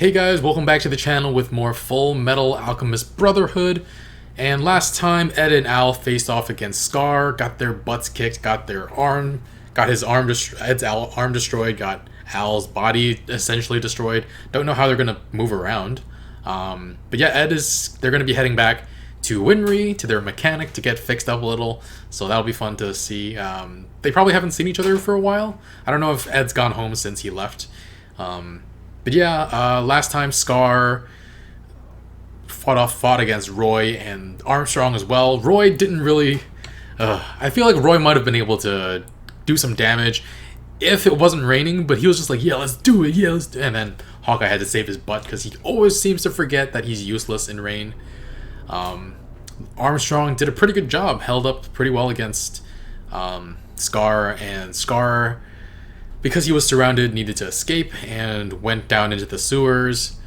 Hey guys, welcome back to the channel with more Full Metal Alchemist Brotherhood. And last time, Ed and Al faced off against Scar, got their butts kicked, got Ed's arm destroyed, got Al's body essentially destroyed. Don't know how they're gonna move around. But yeah, they're gonna be heading back to Winry, to their mechanic, to get fixed up a little. So that'll be fun to see. They probably haven't seen each other for a while. I don't know if Ed's gone home since he left. But yeah, last time Scar fought against Roy and Armstrong as well. Roy didn't really... I feel like Roy might have been able to do some damage if it wasn't raining, but he was just like, yeah, let's do it, yeah, let's do it. And then Hawkeye had to save his butt because he always seems to forget that he's useless in rain. Armstrong did a pretty good job, held up pretty well against Scar, and Scar, because he was surrounded, needed to escape and went down into the sewers,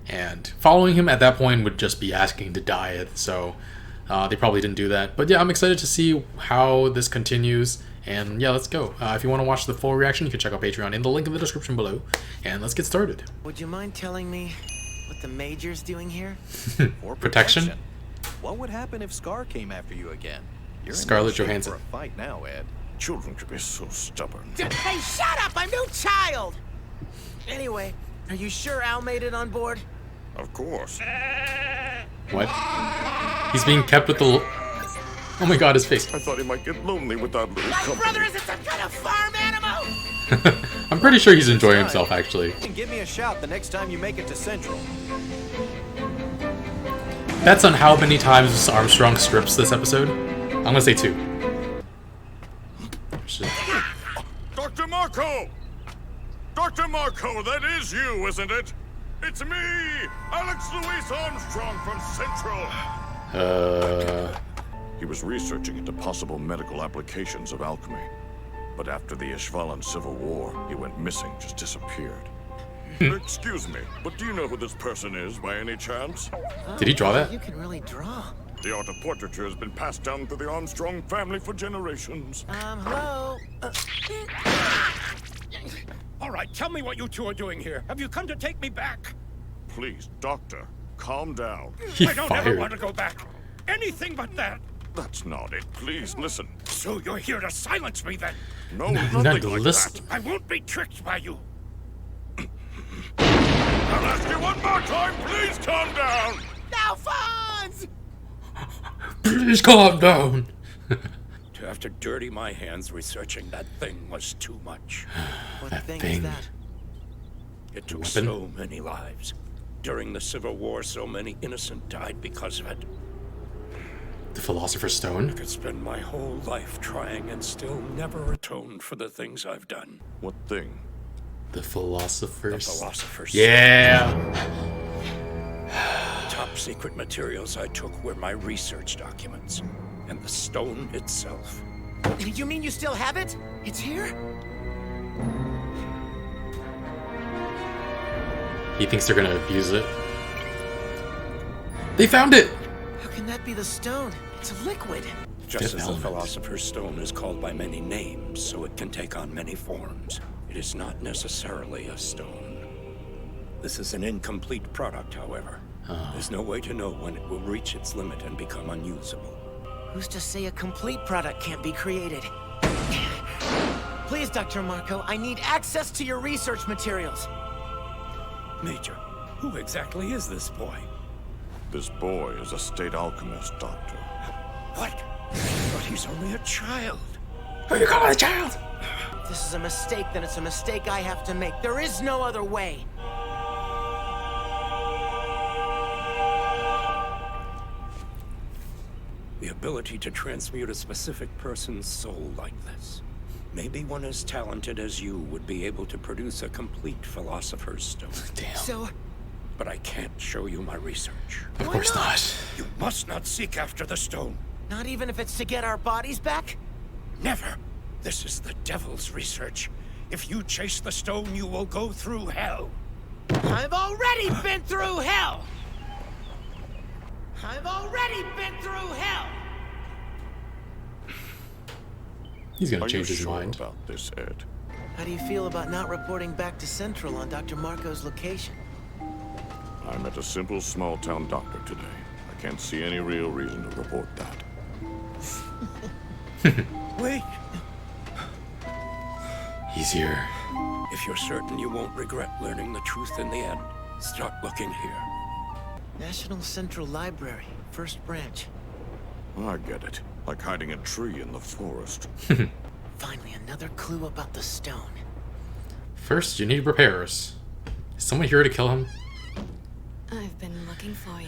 and following him at that point would just be asking to die, so they probably didn't do that. But yeah, I'm excited to see how this continues, and yeah, let's go. If you want to watch the full reaction, you can check out Patreon in the link in the description below, and let's get started. Would you mind telling me what the Major's doing here? Or Protection? What would happen if Scar came after you again? You're Scarlett in no shape Johansson. for a fight now, Ed. Children can be so stubborn. Hey, shut up! I'm no child! Anyway, are you sure Al made it on board? Of course. What? He's being kept with the... Oh my god, his face. I thought he might get lonely without little My company. brother isn't some kind of farm animal! I'm pretty sure he's enjoying himself, actually. And give me a shout the next time you make it to Central. That's on how many times Armstrong strips this episode. I'm gonna say 2. Dr. Marco! Dr. Marco, that is you, isn't it? It's me, Alex Louis Armstrong from Central. He was researching into possible medical applications of alchemy. But after the Ishvalan Civil War, he went missing, just disappeared. Excuse me, but do you know who this person is by any chance? Did he draw that? You can really draw. The art of portraiture has been passed down through the Armstrong family for generations. Hello? All right, tell me what you two are doing here. Have you come to take me back? Please, doctor, calm down. He I don't ever want fired. to go back. Anything but that. That's not it. Please, listen. So you're here to silence me then? No, Not nothing like listen. that. I won't be tricked by you. I'll ask you one more time. Please calm down. Alphonse! Please calm down. To have to dirty my hands researching that thing was too much. What That thing thing. is that? It took Weapon? so many lives. During the Civil War, so many innocent died because of it. The Philosopher's Stone. I could spend my whole life trying and still never atoned for the things I've done. What thing? The Philosopher's... Philosophers. Yeah. Top secret materials I took were my research documents and the stone itself. You mean you still have it? It's here? He thinks they're gonna abuse it. They found it! How can that be the stone? It's a liquid. Just Fifth as the element. Philosopher's Stone is called by many names, so it can take on many forms. It is not necessarily a stone. This is an incomplete product, however. There's no way to know when it will reach its limit and become unusable. Who's to say a complete product can't be created? Please, Dr. Marco, I need access to your research materials. Major, who exactly is this boy? This boy is a state alchemist, doctor. What? But he's only a child. Who you calling a child? If this is a mistake, then it's a mistake I have to make. There is no other way. The ability to transmute a specific person's soul like this. Maybe one as talented as you would be able to produce a complete Philosopher's Stone. Damn. So, But I can't show you my research. Of why course not? not. You must not seek after the stone. Not even if it's to get our bodies back? Never. This is the devil's research. If you chase the stone, you will go through hell. I've already been through hell! I've already been through hell! He's gonna Are you change his sure mind. about this, Ed? How do you feel about not reporting back to Central on Dr. Marco's location? I met a simple small-town doctor today. I can't see any real reason to report that. Wait. He's here. If you're certain you won't regret learning the truth in the end, start looking here. National Central Library, first branch. I get it. Like hiding a tree in the forest. Finally, another clue about the stone. First, you need repairs. Is someone here to kill him? I've been looking for you.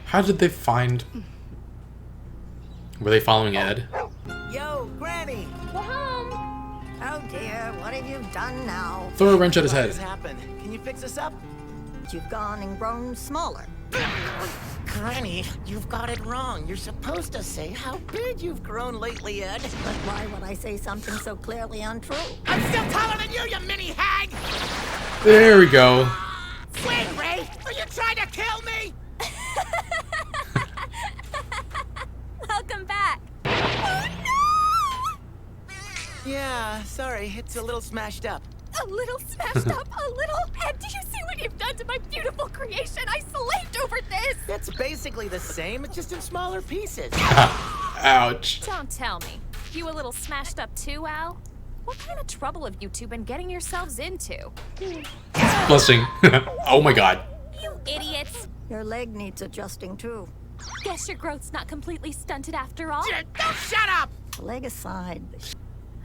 How did they find... Were they following Ed? Yo, Granny! Go home. Oh dear, what have you done now? Throw a wrench at his What head. has happened? Can you fix us up? You've gone and grown smaller. Granny, you've got it wrong. You're supposed to say how big you've grown lately, Ed. But why would I say something so clearly untrue? I'm still taller than you, you mini hag! There we go. Wait, Ray! Are you trying to kill me? Welcome back. Yeah, sorry. It's a little smashed up. A little smashed up, a little. And do you see what you've done to my beautiful creation? I slaved over this. It's basically the same, it's just in smaller pieces. Ouch. Don't tell me. You a little smashed up too, Al? What kind of trouble have you two been getting yourselves into? Blushing. Oh my god. You idiots. Your leg needs adjusting too. Guess your growth's not completely stunted after all. Don't shut up! Leg aside.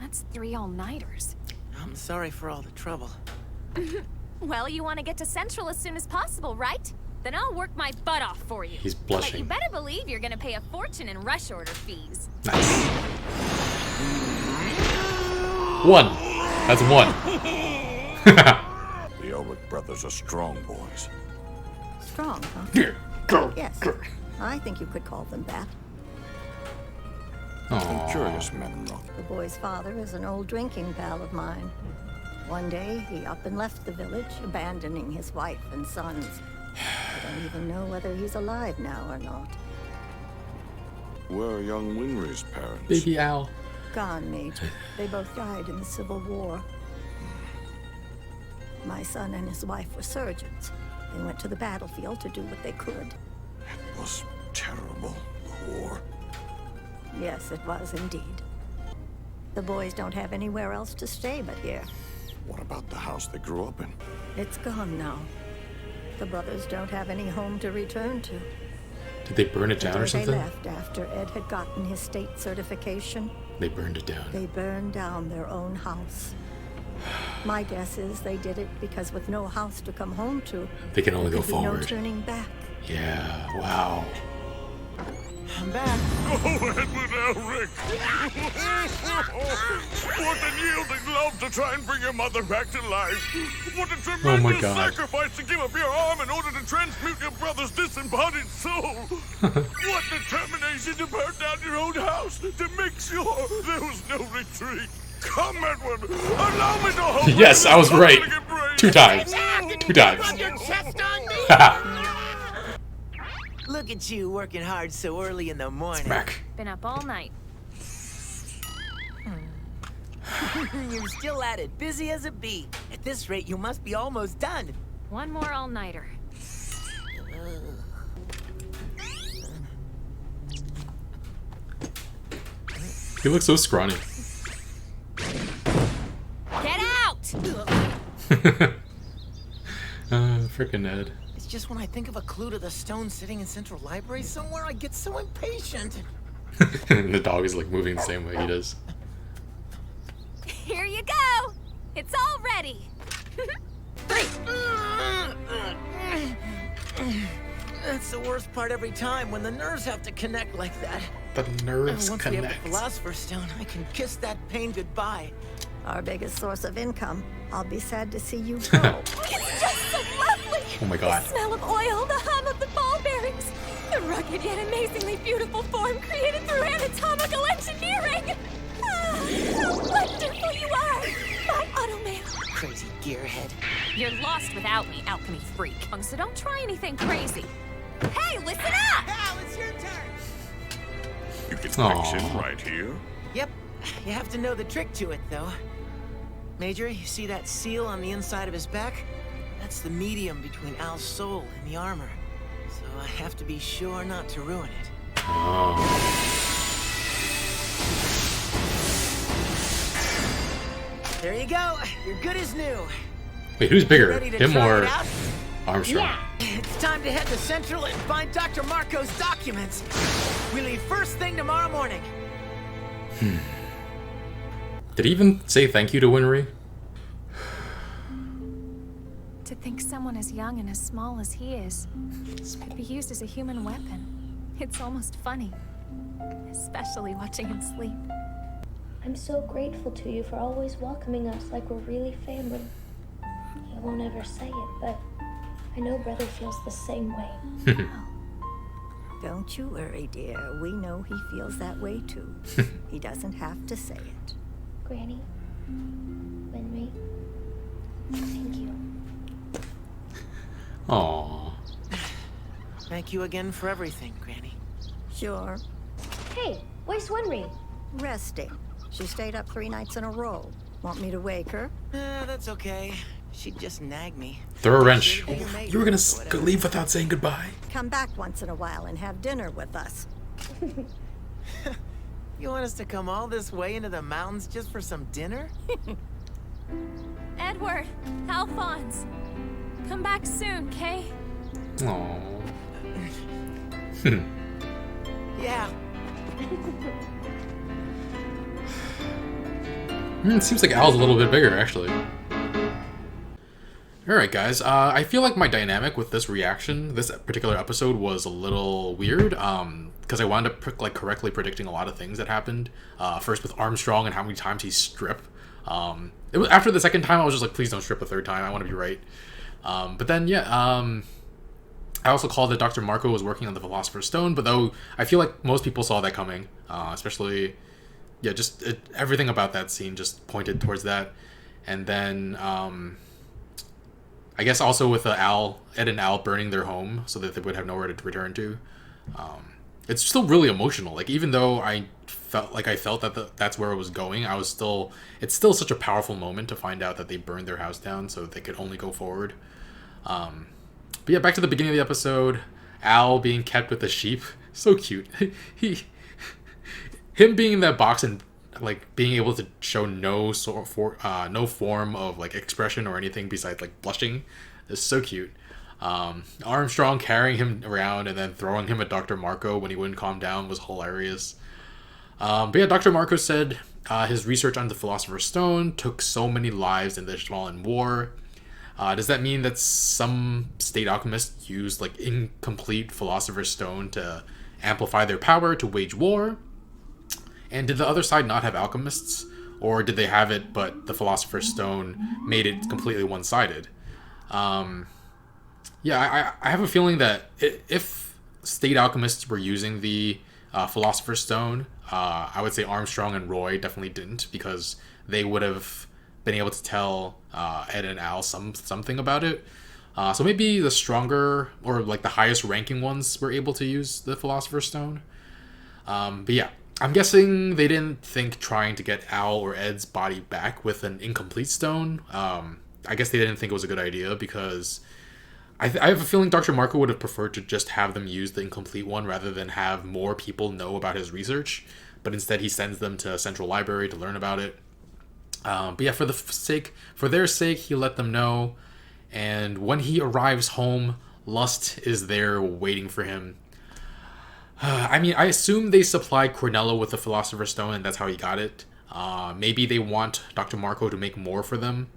That's 3 all-nighters. I'm sorry for all the trouble. Well, you want to get to Central as soon as possible, right? Then I'll work my butt off for you. He's But you blushing. better believe you're gonna pay a fortune in rush order fees. Nice. 1. That's 1. The Elric brothers are strong boys. Strong, huh? Here, go. Yes. I think you could call them that. Aw. Curious men, though. The boy's father is an old drinking pal of mine. One day, he up and left the village, abandoning his wife and sons. I don't even know whether he's alive now or not. Where are young Winry's parents? Baby Al. Gone, Major. They both died in the Civil War. My son and his wife were surgeons. They went to the battlefield to do what they could. It was terrible, the war. Yes, it was indeed. The boys don't have anywhere else to stay but here. What about the house they grew up in? It's gone now. The brothers don't have any home to return to. Did they burn it The down or day they something? left after Ed had gotten his state certification, They burned it down. they burned down their own house. My guess is they did it because with no house to come home to, They can only there go could be no forward. turning back. Yeah, wow. I'm back. Oh, Edward Elric! What an yielding love to try and bring your mother back to life! What a Oh my tremendous God. sacrifice to give up your arm in order to transmute your brother's disembodied soul! What determination to burn down your own house to make sure there was no retreat! Come, Edward! Allow me to hold Yes, you I was in right. public embrace. 2 times. 2 times. Rub your chest on me! Look at you working hard so early in the morning. Smack. Been up all night. You're still at it, busy as a bee. At this rate, you must be almost done. One more all-nighter. He looks so scrawny. Get out! Frickin' Ed. It's just when I think of a clue to the stone sitting in Central Library somewhere, I get so impatient. And the dog is like moving the same way he does. Here you go! It's all ready! That's the worst part every time, when the nerves have to connect like that. The And nerves once we have connect. the Philosopher's Stone, I can kiss that pain goodbye. Our biggest source of income. I'll be sad to see you go. It's just so lovely! Oh my god. The smell of oil, the hum of the ball bearings, the rugged yet amazingly beautiful form created through anatomical engineering! Ah, how wonderful you are! My automail! Crazy gearhead. You're lost without me, alchemy freak. So don't try anything crazy. Hey, listen up! Al, it's your turn! You can Aw. fix it right here? Yep, you have to know the trick to it, though. Major, you see that seal on the inside of his back? That's the medium between Al's soul and the armor. So I have to be sure not to ruin it. Oh. There you go. You're good as new. Wait, who's bigger? Ready to Him try or it out? Armstrong? Yeah. It's time to head to Central and find Dr. Marco's documents. We leave first thing tomorrow morning. Did he even say thank you to Winry? To think someone as young and as small as he is could be used as a human weapon. It's almost funny. Especially watching him sleep. I'm so grateful to you for always welcoming us like we're really family. He won't ever say it, but I know Brother feels the same way. Don't you worry, dear. We know he feels that way too. He doesn't have to say it. Granny, Winry, thank you. Aww. Thank you again for everything, Granny. Sure. Hey, where's Winry? Resting. She stayed up 3 nights in a row. Want me to wake her? That's okay. She'd just nag me. Throw a wrench. Should've been your mate You were gonna or whatever. leave without saying goodbye. Come back once in a while and have dinner with us. You want us to come all this way into the mountains just for some dinner? Edward, Alphonse, come back soon, Kay? Aww. Yeah. It seems like Al's a little bit bigger, actually. Alright, guys. I feel like my dynamic with this reaction, this particular episode, was a little weird. Because I wound up correctly predicting a lot of things that happened. First with Armstrong and how many times he stripped. After the second time, I was just like, please don't strip a third time. I want to be right. But then, yeah. I also called that Dr. Marco was working on the Philosopher's Stone, but though I feel like most people saw that coming, especially, yeah, just everything about that scene just pointed towards that. And then, I guess also with Ed and Al burning their home so that they would have nowhere to return to. It's still really emotional. Like, even though I felt that that's where it was going, it's still such a powerful moment to find out that they burned their house down so they could only go forward. But yeah, back to the beginning of the episode. Al being kept with the sheep. So cute. Him being in that box and like being able to show no form of like expression or anything besides like blushing is so cute. Armstrong carrying him around and then throwing him at Dr. Marco when he wouldn't calm down was hilarious. But yeah, Dr. Marco said his research on the Philosopher's Stone took so many lives in the Ishvalan War. Does that mean that some state alchemists used like incomplete Philosopher's Stone to amplify their power to wage war? And did the other side not have alchemists? Or did they have it, but the Philosopher's Stone made it completely one-sided? Yeah, I have a feeling that if state alchemists were using the Philosopher's Stone, I would say Armstrong and Roy definitely didn't, because they would have been able to tell Ed and Al something about it. So maybe the stronger or like the highest ranking ones were able to use the Philosopher's Stone. But yeah, I'm guessing they didn't think trying to get Al or Ed's body back with an incomplete stone. I guess they didn't think it was a good idea, because I have a feeling Dr. Marco would have preferred to just have them use the incomplete one rather than have more people know about his research. But instead he sends them to Central Library to learn about it. But yeah, for their sake, he let them know. And when he arrives home, Lust is there waiting for him. I mean, I assume they supplied Cornello with the Philosopher's Stone, and that's how he got it. Maybe they want Dr. Marco to make more for them.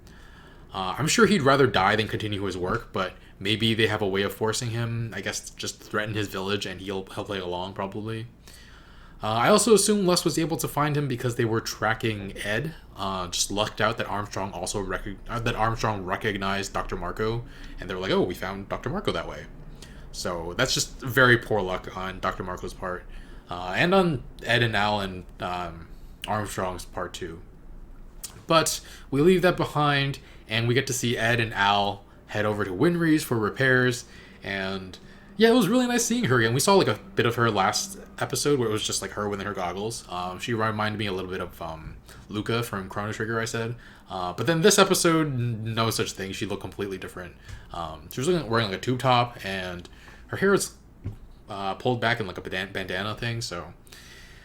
I'm sure he'd rather die than continue his work, but maybe they have a way of forcing him. I guess just threaten his village, and he'll play along, probably. I also assume Lust was able to find him because they were tracking Ed. Just lucked out that Armstrong recognized Dr. Marco, and they were like, "Oh, we found Dr. Marco that way." So that's just very poor luck on Dr. Marco's part, and on Ed and Al and Armstrong's part too. But we leave that behind, and we get to see Ed and Al head over to Winry's for repairs, and yeah, it was really nice seeing her again. We saw like a bit of her last episode where it was just like her with her goggles. She reminded me a little bit of Luca from Chrono Trigger, I said. But then this episode, no such thing. She looked completely different. She was wearing like a tube top, and her hair was pulled back in like a bandana thing. So,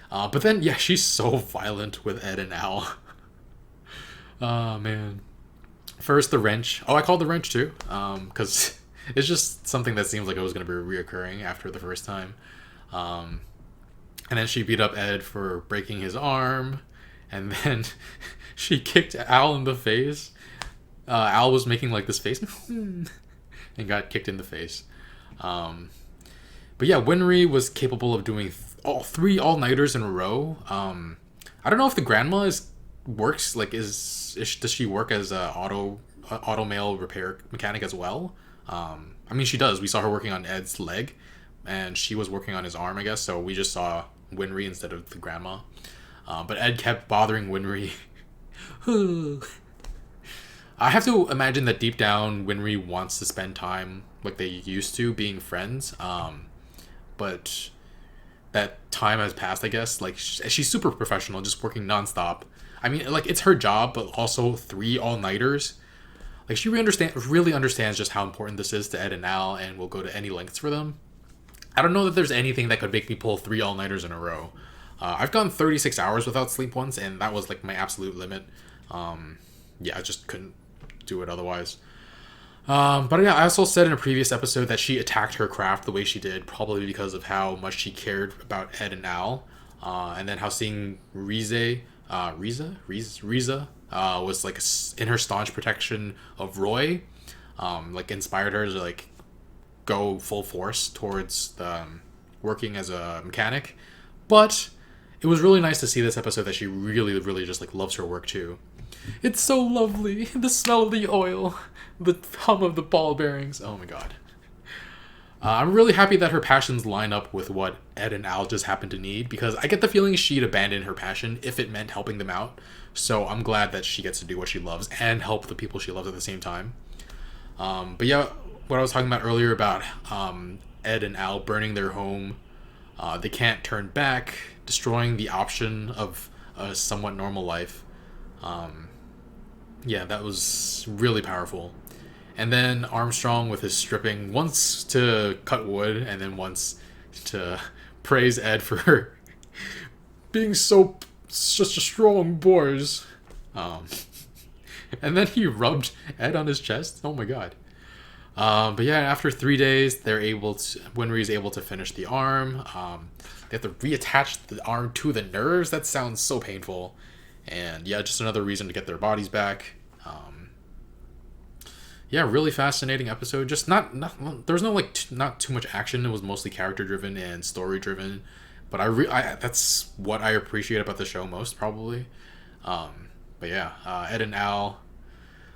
but then yeah, she's so violent with Ed and Al. Oh man. First the wrench. Oh, I called the wrench too, because it's just something that seems like it was going to be reoccurring after the first time. And then she beat up Ed for breaking his arm, and then she kicked Al in the face. Al was making like this face and got kicked in the face. But yeah, Winry was capable of doing all three all-nighters in a row. I don't know if the grandma works, like does she work as a auto mail repair mechanic as well? I mean, she does. We saw her working on Ed's leg, and she was working on his arm, I guess. So we just saw Winry instead of the grandma. But Ed kept bothering Winry. I have to imagine that deep down, Winry wants to spend time like they used to, being friends. But that time has passed, I guess. Like, she's super professional, just working nonstop. I mean, like, it's her job, but also 3 all-nighters. Like, she really understands just how important this is to Ed and Al, and will go to any lengths for them. I don't know that there's anything that could make me pull 3 all-nighters in a row. I've gone 36 hours without sleep once, and that was, like, my absolute limit. Yeah, I just couldn't do it otherwise. But yeah, I also said in a previous episode that she attacked her craft the way she did, probably because of how much she cared about Ed and Al. And then how seeing Riza was like in her staunch protection of Roy, like inspired her to like go full force towards working as a mechanic. But it was really nice to see this episode that she really, really just like loves her work too. It's so lovely. The smell of the oil, the hum of the ball bearings. Oh my god. I'm really happy that her passions line up with what Ed and Al just happen to need, because I get the feeling she'd abandon her passion if it meant helping them out. So I'm glad that she gets to do what she loves and help the people she loves at the same time. But yeah, what I was talking about earlier about Ed and Al burning their home, they can't turn back, destroying the option of a somewhat normal life. Yeah, that was really powerful. And then Armstrong with his stripping, once to cut wood and then once to praise Ed for being such a strong boys. And then he rubbed Ed on his chest. Oh my god. But yeah, after 3 days, Winry is able to finish the arm. They have to reattach the arm to the nerves. That sounds so painful. And yeah, just another reason to get their bodies back. Yeah, really fascinating episode. Just not there was no not too much action. It was mostly character driven and story driven. But that's what I appreciate about the show most, probably. But yeah, Ed and Al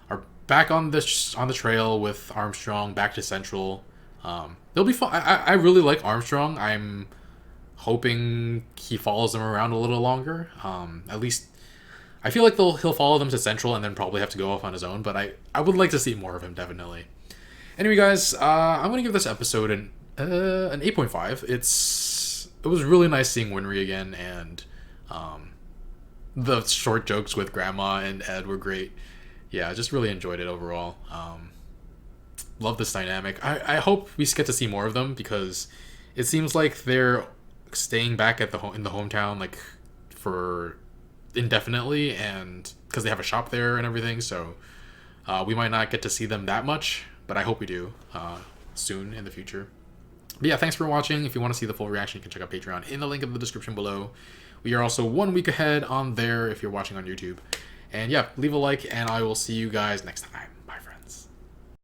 are back on the trail with Armstrong, back to Central. They'll be fun. I really like Armstrong. I'm hoping he follows them around a little longer. At least I feel like he'll follow them to Central and then probably have to go off on his own, but I would like to see more of him, definitely. Anyway, guys, I'm going to give this episode an 8.5. It was really nice seeing Winry again, and the short jokes with Grandma and Ed were great. Yeah, I just really enjoyed it overall. Love this dynamic. I hope we get to see more of them, because it seems like they're staying back in the hometown like for indefinitely, and because they have a shop there and everything, so we might not get to see them that much, but I hope we do soon in the future. But yeah, thanks for watching. If you want to see the full reaction, you can check out Patreon in the link in the description below. We are also 1 week ahead on there if you're watching on YouTube. And yeah, leave a like, and I will see you guys next time.